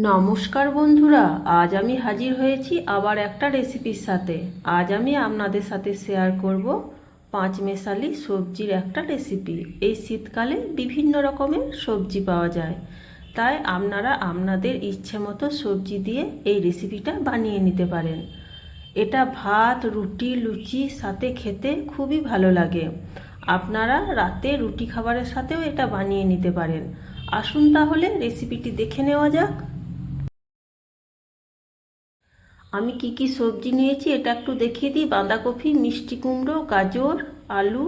নমস্কার বন্ধুরা, আজ আমি হাজির হয়েছি আবার একটা রেসিপির সাথে। আজ আমি আপনাদের সাথে শেয়ার করব পাঁচমেশালি সবজির একটা রেসিপি। এই শীতকালে বিভিন্ন রকমের সবজি পাওয়া যায়, তাই আপনারা আপনাদের ইচ্ছে মতো সবজি দিয়ে এই রেসিপিটা বানিয়ে নিতে পারেন। এটা ভাত, রুটি, লুচির সাথে খেতে খুবই ভালো লাগে। আপনারা রাতে রুটি খাবারের সাথেও এটা বানিয়ে নিতে পারেন। আসুন তাহলে রেসিপিটি দেখে নেওয়া যাক। আমি কি কি সবজি নিয়েছি এটা একটু দেখিয়ে দিই। বাঁধাকপি, মিষ্টি কুমড়ো, গাজর, আলু,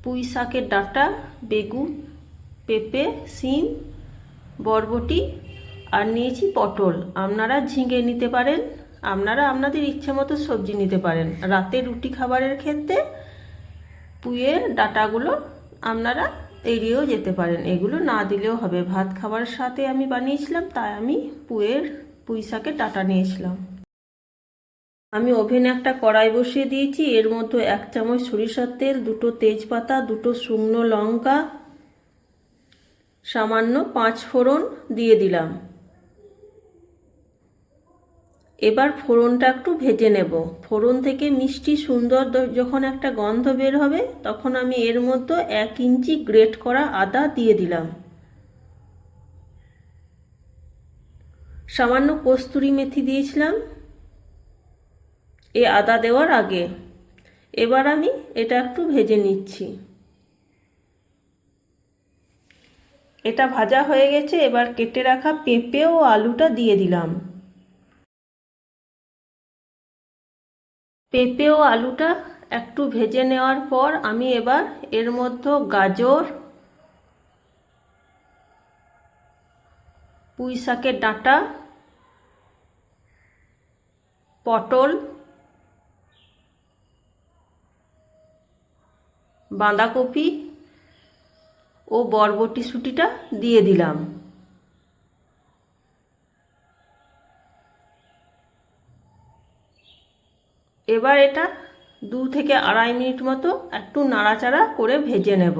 পুঁই শাকের ডাঁটা, বেগুন, পেঁপে, শিম, বরবটি আর নিয়েছি পটল। আপনারা ঝিঙে নিতে পারেন, আপনারা আপনাদের ইচ্ছে মতো সবজি নিতে পারেন। রাতে রুটি খাবারের ক্ষেত্রে পুঁইয়ের ডাঁটাগুলো আপনারা এড়িয়েও যেতে পারেন, এগুলো না দিলেও হবে। ভাত খাবারের সাথে আমি বানিয়েছিলাম, তাই আমি পুঁই শাকের ডাঁটা নিয়েছিলাম। আমি ওভেনে একটা কড়াই বসিয়ে দিয়েছি। এর মধ্যে 1 চামচ সরিষার তেল, 2টো তেজপাতা, 2টো শুকনো লঙ্কা, সামান্য 5 ফোড়ন দিয়ে দিলাম। এবার ফোড়নটা একটু ভেজে নেব। ফোড়ন থেকে মিষ্টি সুন্দর যখন একটা গন্ধ বের হবে, তখন আমি এর মধ্যে 1 ইঞ্চি গ্রেট করা আদা দিয়ে দিলাম। সামান্য কস্তুরি মেথি দিয়েছিলাম এই আদা দেওয়ার আগে। এবার আমি এটা একটু ভেজে নিচ্ছি। এটা ভাজা হয়ে গেছে। এবার কেটে রাখা পেঁপে ও আলুটা দিয়ে দিলাম। পেঁপে ও আলুটা একটু ভেজে নেওয়ার পর আমি এবার এর মধ্যে গাজর, পুঁই শাকের ডাঁটা, পটল, বাঁধাকপি ও বরবটি শুঁটিটা দিয়ে দিলাম। এবার এটা 2 থেকে আড়াই মিনিট মতো একটু নাড়াচাড়া করে ভেজে নেব।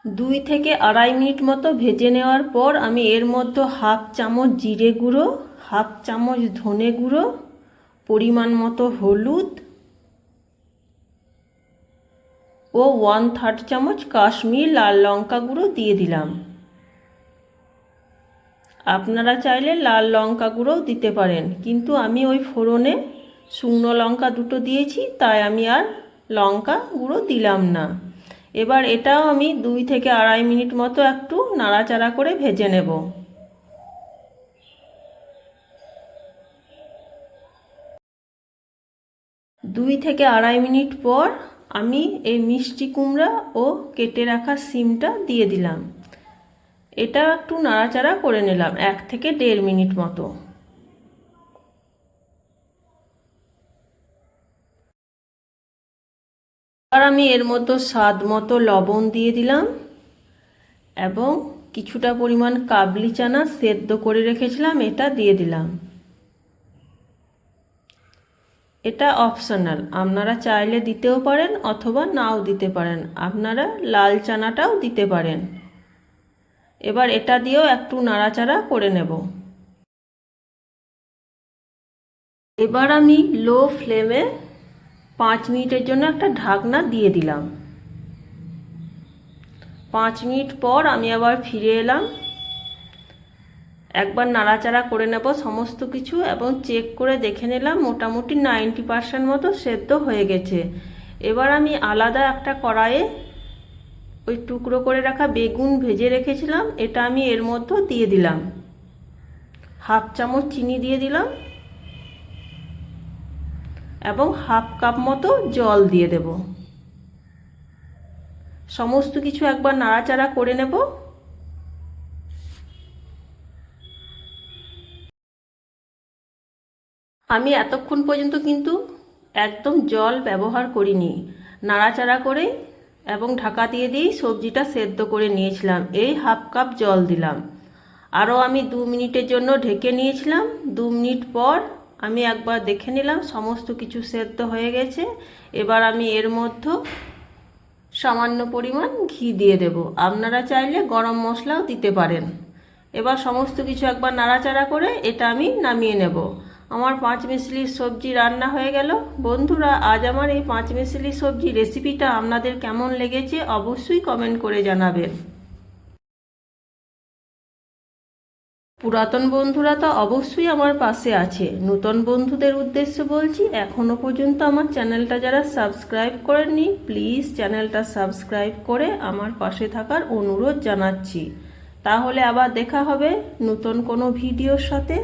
দুই থেকে আড়াই মিনিট মতো ভেজে নেওয়ার পর আমি এর মধ্যে 1/2 চামচ জিরে গুঁড়ো, 1/2 চামচ ধনে গুঁড়ো, পরিমাণ মতো হলুদ ও 1/3 চামচ কাশ্মীর লাল লঙ্কা গুঁড়ো দিয়ে দিলাম। আপনারা চাইলে লাল লঙ্কা গুঁড়োও দিতে পারেন, কিন্তু আমি ওই ফোড়নে শুকনো লঙ্কা 2টো দিয়েছি, তাই আমি আর লঙ্কা গুঁড়ো দিলাম না। এবার এটাও আমি 2 থেকে আড়াই মিনিট মতো একটু নাড়াচাড়া করে ভেজে নেব। 2 থেকে আড়াই মিনিট পর আমি এই মিষ্টি কুমড়া ও কেটে রাখা শিমটা দিয়ে দিলাম। এটা একটু নাড়াচাড়া করে নিলাম 1 থেকে 1.5 মিনিট মতো। আর আমি এর মধ্যে স্বাদ মতো লবণ দিয়ে দিলাম এবং কিছুটা পরিমাণ কাবলি চানা সেদ্ধ করে রেখেছিলাম, এটা দিয়ে দিলাম। এটা অপশনাল, আপনারা চাইলে দিতেও পারেন অথবা নাও দিতে পারেন। আপনারা লাল চানাটাও দিতে পারেন। এবার এটা দিয়েও একটু নাড়াচাড়া করে নেব। এবার আমি লো ফ্লেমে 5 মিনিটের জন্য একটা ঢাকনা দিয়ে দিলাম। 5 মিনিট পর আমি আবার ফিরে এলাম। একবার নাড়াচাড়া করে নেব সমস্ত কিছু এবং চেক করে দেখে নিলাম মোটামুটি 90% মতো সেদ্ধ হয়ে গেছে। এবার আমি আলাদা একটা কড়াইয়ে ওই টুকরো করে রাখা বেগুন ভেজে রেখেছিলাম, এটা আমি এর মধ্যে দিয়ে দিলাম। 1/2 চামচ চিনি দিয়ে দিলাম এবং 1/2 কাপ মতো জল দিয়ে দেব। সমস্ত কিছু একবার নাড়াচাড়া করে নেব। আমি এতক্ষণ পর্যন্ত কিন্তু একদম জল ব্যবহার করিনি, নাড়াচাড়া করে এবং ঢাকা দিয়ে দিয়েই সবজিটা সেদ্ধ করে নিয়েছিলাম। এই 1/2 কাপ জল দিলাম। আরও আমি 2 মিনিটের জন্য ঢেকে নিয়েছিলাম। 2 মিনিট পর আমি একবার দেখে নিলাম সমস্ত কিছু সেদ্ধ হয়ে গেছে। এবার আমি এর মধ্যে সামান্য পরিমাণ ঘি দিয়ে দেব, আপনারা চাইলে গরম মশলাও দিতে পারেন। এবার সমস্ত কিছু একবার নাড়াচাড়া করে এটা আমি নামিয়ে নেব। আমার পাঁচমিশালি সবজি রান্না হয়ে গেল। বন্ধুরা, আজ আমার এই পাঁচমিশালি সবজি রেসিপিটা আপনাদের কেমন লেগেছে অবশ্যই কমেন্ট করে জানাবেন। পুরাতন বন্ধুরা তো অবশ্যই আমার পাশে আছে, নতুন বন্ধুদের উদ্দেশ্যে বলছি, এখনো পর্যন্ত আমার চ্যানেলটা যারা সাবস্ক্রাইব করেননি প্লিজ চ্যানেলটা সাবস্ক্রাইব করে আমার পাশে থাকার অনুরোধ জানাচ্ছি। তাহলে আবার দেখা হবে নতুন কোনো ভিডিওর সাথে।